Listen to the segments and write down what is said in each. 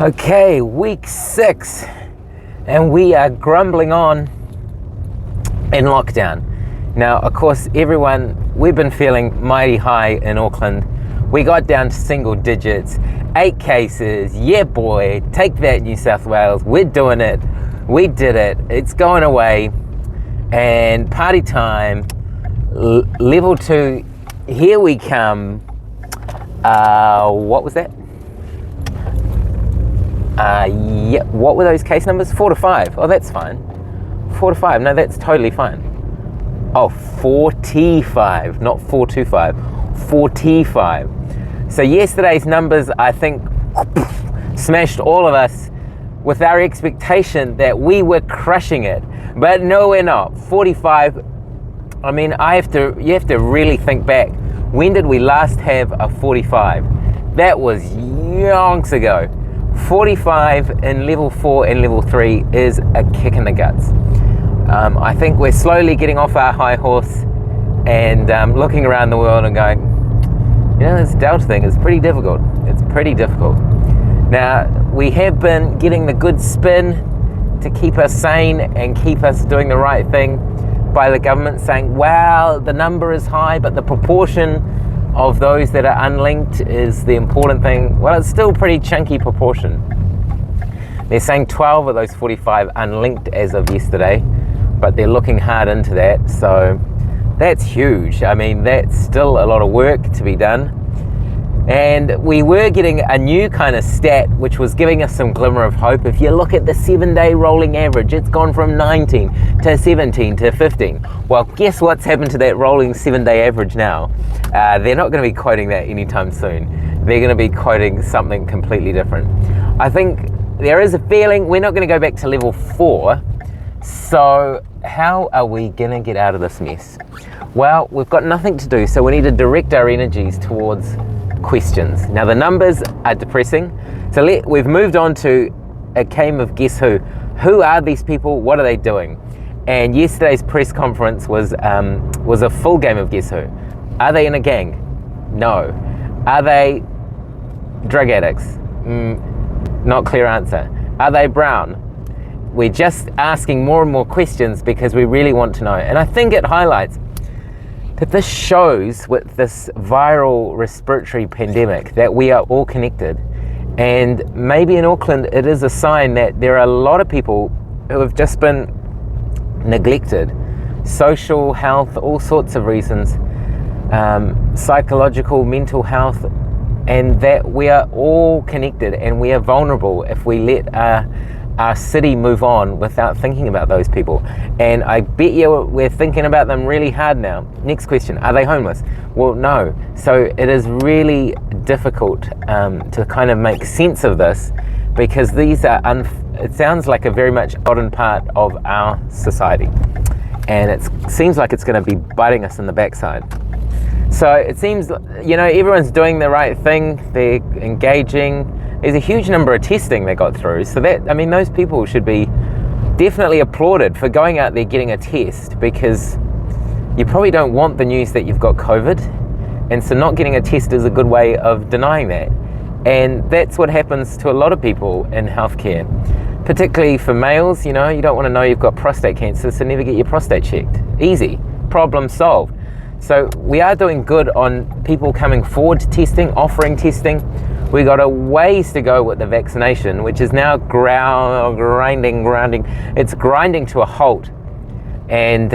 Okay, week 6, and we are grumbling on in lockdown. Now, of course, we've been feeling mighty high in Auckland. We got down to single digits, 8 cases. Yeah, boy, take that, New South Wales. We're doing it. We did it. It's going away. And party time, level 2, here we come. What was that? Yeah, what were those case numbers? 4 to 5. Oh, that's fine. 4 to 5. No, that's totally fine. Oh, 45, not 425. 45. So yesterday's numbers, I think, smashed all of us with our expectation that we were crushing it. But no, we're not. 45. I mean, you have to really think back. When did we last have a 45? That was yonks ago. 45 in level 4 and level 3 is a kick in the guts. I think we're slowly getting off our high horse and looking around the world and going, this Delta thing is pretty difficult. It's pretty difficult. Now, we have been getting the good spin to keep us sane and keep us doing the right thing by the government saying, well, the number is high, but the proportion of those that are unlinked is the important thing. Well, it's still a pretty chunky proportion. They're saying 12 of those 45 unlinked as of yesterday, but they're looking hard into that. So that's huge. I mean, that's still a lot of work to be done. And we were getting a new kind of stat, which was giving us some glimmer of hope. If you look at the 7-day rolling average, it's gone from 19 to 17 to 15. Well, guess what's happened to that rolling 7-day average now? They're not going to be quoting that anytime soon. They're going to be quoting something completely different. I think there is a feeling we're not going to go back to level 4. So how are we going to get out of this mess? Well, we've got nothing to do, so we need to direct our energies towards questions. Now, the numbers are depressing, so we've moved on to a game of guess who. Who are these people? What are they doing? And yesterday's press conference was a full game of guess who. Are they in a gang? No. Are they drug addicts? Not clear answer. Are they brown? We're just asking more and more questions because we really want to know. And I think it highlights that this shows with this viral respiratory pandemic that we are all connected. And maybe in Auckland, it is a sign that there are a lot of people who have just been neglected. Social health, all sorts of reasons, psychological, mental health, and that we are all connected and we are vulnerable if we let our city move on without thinking about those people. And I bet you we're thinking about them really hard now. Next question, are they homeless? Well, no. So it is really difficult to kind of make sense of this because these are, it sounds like a very much modern part of our society. And it seems like it's going to be biting us in the backside. So it seems, everyone's doing the right thing. They're engaging. There's a huge number of testing they got through. So those people should be definitely applauded for going out there getting a test, because you probably don't want the news that you've got COVID. And so not getting a test is a good way of denying that. And that's what happens to a lot of people in healthcare, particularly for males. You don't want to know you've got prostate cancer, so never get your prostate checked. Easy, problem solved. So we are doing good on people coming forward to testing, offering testing. We got a ways to go with the vaccination, which is now grinding. It's grinding to a halt. And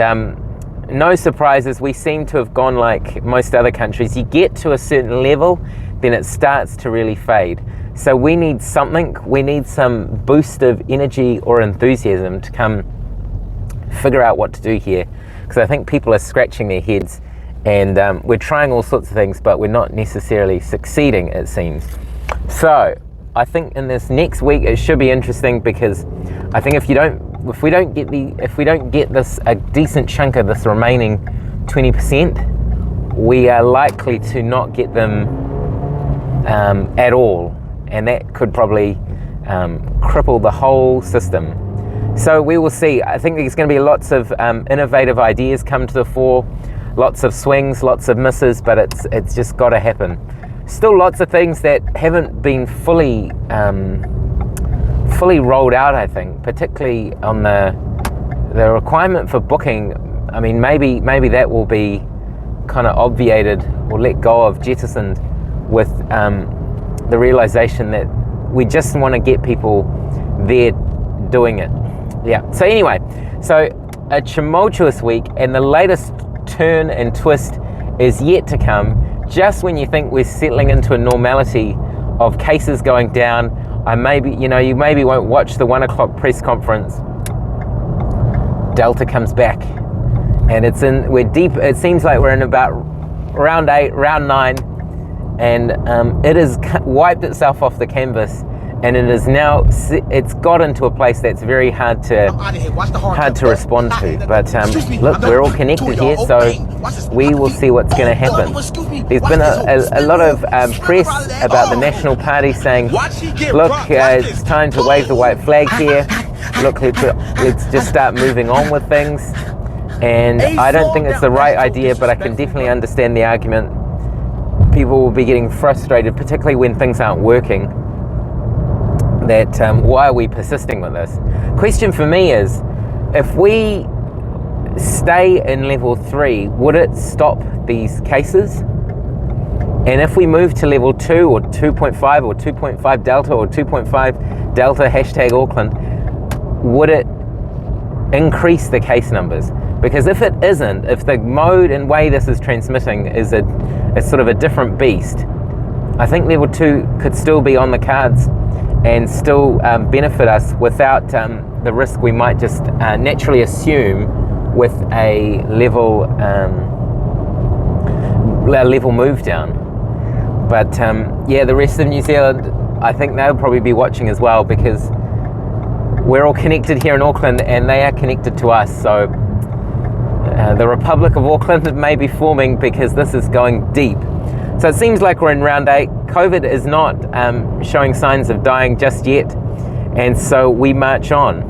no surprises, we seem to have gone like most other countries. You get to a certain level, then it starts to really fade. So we need something, we need some boost of energy or enthusiasm to come figure out what to do here. Because I think people are scratching their heads and we're trying all sorts of things, but we're not necessarily succeeding, it seems. So I think in this next week it should be interesting, because I think if we don't get this a decent chunk of this remaining 20%, we are likely to not get them at all, and that could probably cripple the whole system. So we will see. I think there's going to be lots of innovative ideas come to the fore. Lots of swings, lots of misses, but it's just got to happen. Still lots of things that haven't been fully fully rolled out, I think, particularly on the requirement for booking. I mean, maybe that will be kind of obviated or let go of, jettisoned, with the realization that we just want to get people there doing it. Yeah. So anyway, so a tumultuous week, and the latest turn and twist is yet to come. Just when you think we're settling into a normality of cases going down, you maybe won't watch the 1 o'clock press conference. Delta comes back, and we're deep. It seems like we're in about round 8, round 9, and it has wiped itself off the canvas, and it's got into a place that's very hard to respond to. But look, we're all connected here, so we will see what's going to happen. There's been a lot of press about the National Party saying, look, it's time to wave the white flag here. Look, let's just start moving on with things. And I don't think it's the right idea, but I can definitely understand the argument. People will be getting frustrated, particularly when things aren't working, that why are we persisting with this? Question for me is, if we stay in level 3, would it stop these cases? And if we move to level 2 or 2.5 or 2.5 Delta or 2.5 Delta #Auckland, would it increase the case numbers? Because if it isn't, if the mode and way this is transmitting is sort of a different beast, I think level 2 could still be on the cards and still benefit us without the risk we might just naturally assume with a level move down. But the rest of New Zealand, I think they'll probably be watching as well, because we're all connected here in Auckland and they are connected to us. So the Republic of Auckland may be forming because this is going deep. So it seems like we're in round 8. COVID is not showing signs of dying just yet, and so we march on.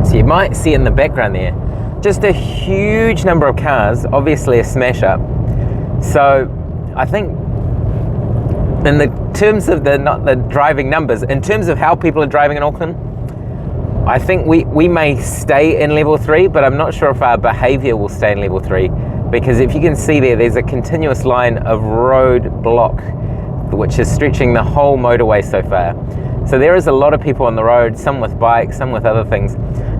So you might see in the background there just a huge number of cars, obviously a smash up. So I think in the terms of not the driving numbers, in terms of how people are driving in Auckland, I think we may stay in level 3, but I'm not sure if our behaviour will stay in level 3, because if you can see there's a continuous line of road block which is stretching the whole motorway so far. So there is a lot of people on the road, some with bikes, some with other things.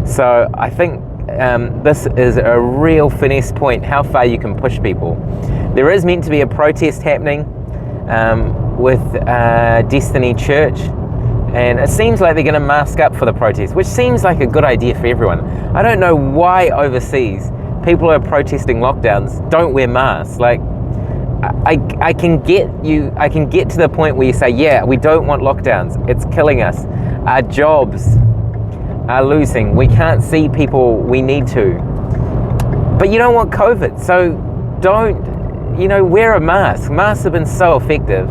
So I think this is a real finesse point, how far you can push people. There is meant to be a protest happening with Destiny Church, and it seems like they're going to mask up for the protest, which seems like a good idea for everyone. I don't know why overseas people are protesting lockdowns don't wear masks. Like, I can get to the point where you say, yeah, we don't want lockdowns, it's killing us, our jobs are losing, we can't see people we need to, but you don't want COVID, so don't, wear a mask. Masks have been so effective.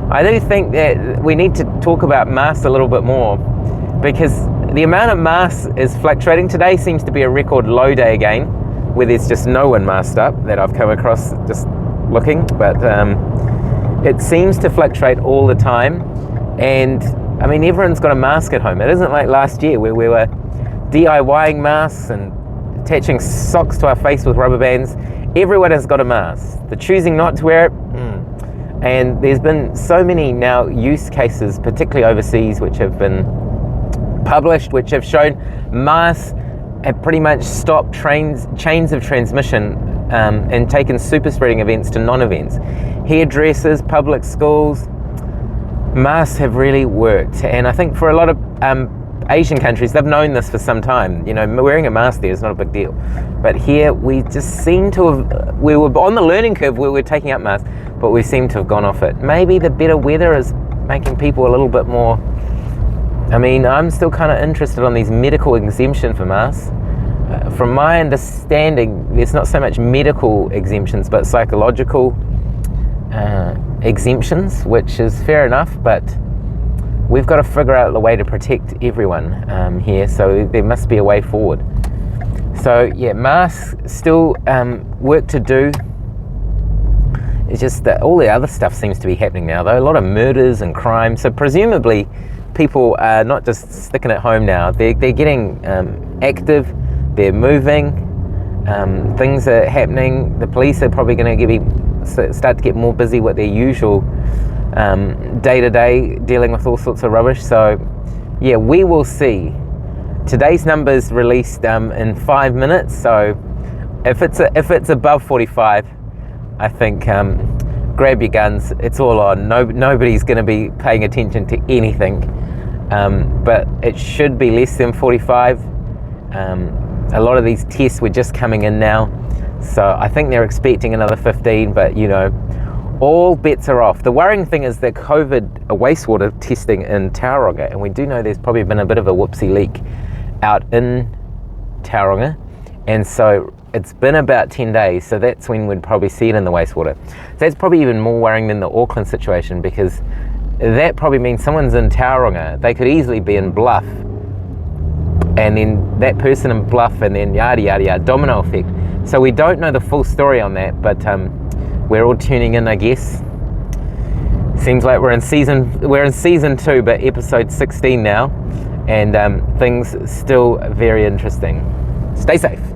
I do think that we need to talk about masks a little bit more, because the amount of masks is fluctuating. Today seems to be a record low day again, where there's just no one masked up that I've come across just looking, but it seems to fluctuate all the time. And I mean, everyone's got a mask at home. It isn't like last year where we were DIYing masks and attaching socks to our face with rubber bands. Everyone has got a mask. They're choosing not to wear it. And there's been so many now use cases, particularly overseas, which have been published, which have shown masks have pretty much stopped chains of transmission and taken super spreading events to non-events. Hairdressers, public schools, masks have really worked. And I think for a lot of Asian countries, they've known this for some time. Wearing a mask there is not a big deal. But here we just seem to have, we were on the learning curve where we're taking up masks, but we seem to have gone off it. Maybe the better weather is making people a little bit more, I'm still kind of interested on these medical exemption for masks. From my understanding, there's not so much medical exemptions, but psychological exemptions, which is fair enough, but we've got to figure out the way to protect everyone here, so there must be a way forward. So yeah, masks still work to do. It's just that all the other stuff seems to be happening now, though. A lot of murders and crime, so presumably people are not just sticking at home now. They're getting active. They're moving. Things are happening. The police are probably going to start to get more busy with their usual day-to-day dealing with all sorts of rubbish. So yeah, we will see. Today's numbers released in 5 minutes. So if it's above 45, I think grab your guns. It's all on. Nobody's going to be paying attention to anything. But it should be less than 45. A lot of these tests were just coming in now, so I think they're expecting another 15, but you know, all bets are off. The worrying thing is the COVID wastewater testing in Tauranga, and we do know there's probably been a bit of a whoopsie leak out in Tauranga, and so it's been about 10 days, so that's when we'd probably see it in the wastewater. So that's probably even more worrying than the Auckland situation, because that probably means someone's in Tauranga. They could easily be in Bluff, and then that person in Bluff, and then yada yada yada, domino effect. So we don't know the full story on that, but we're all tuning in, I guess. Seems like we're in season 2, but episode 16 now, and things still very interesting. Stay safe.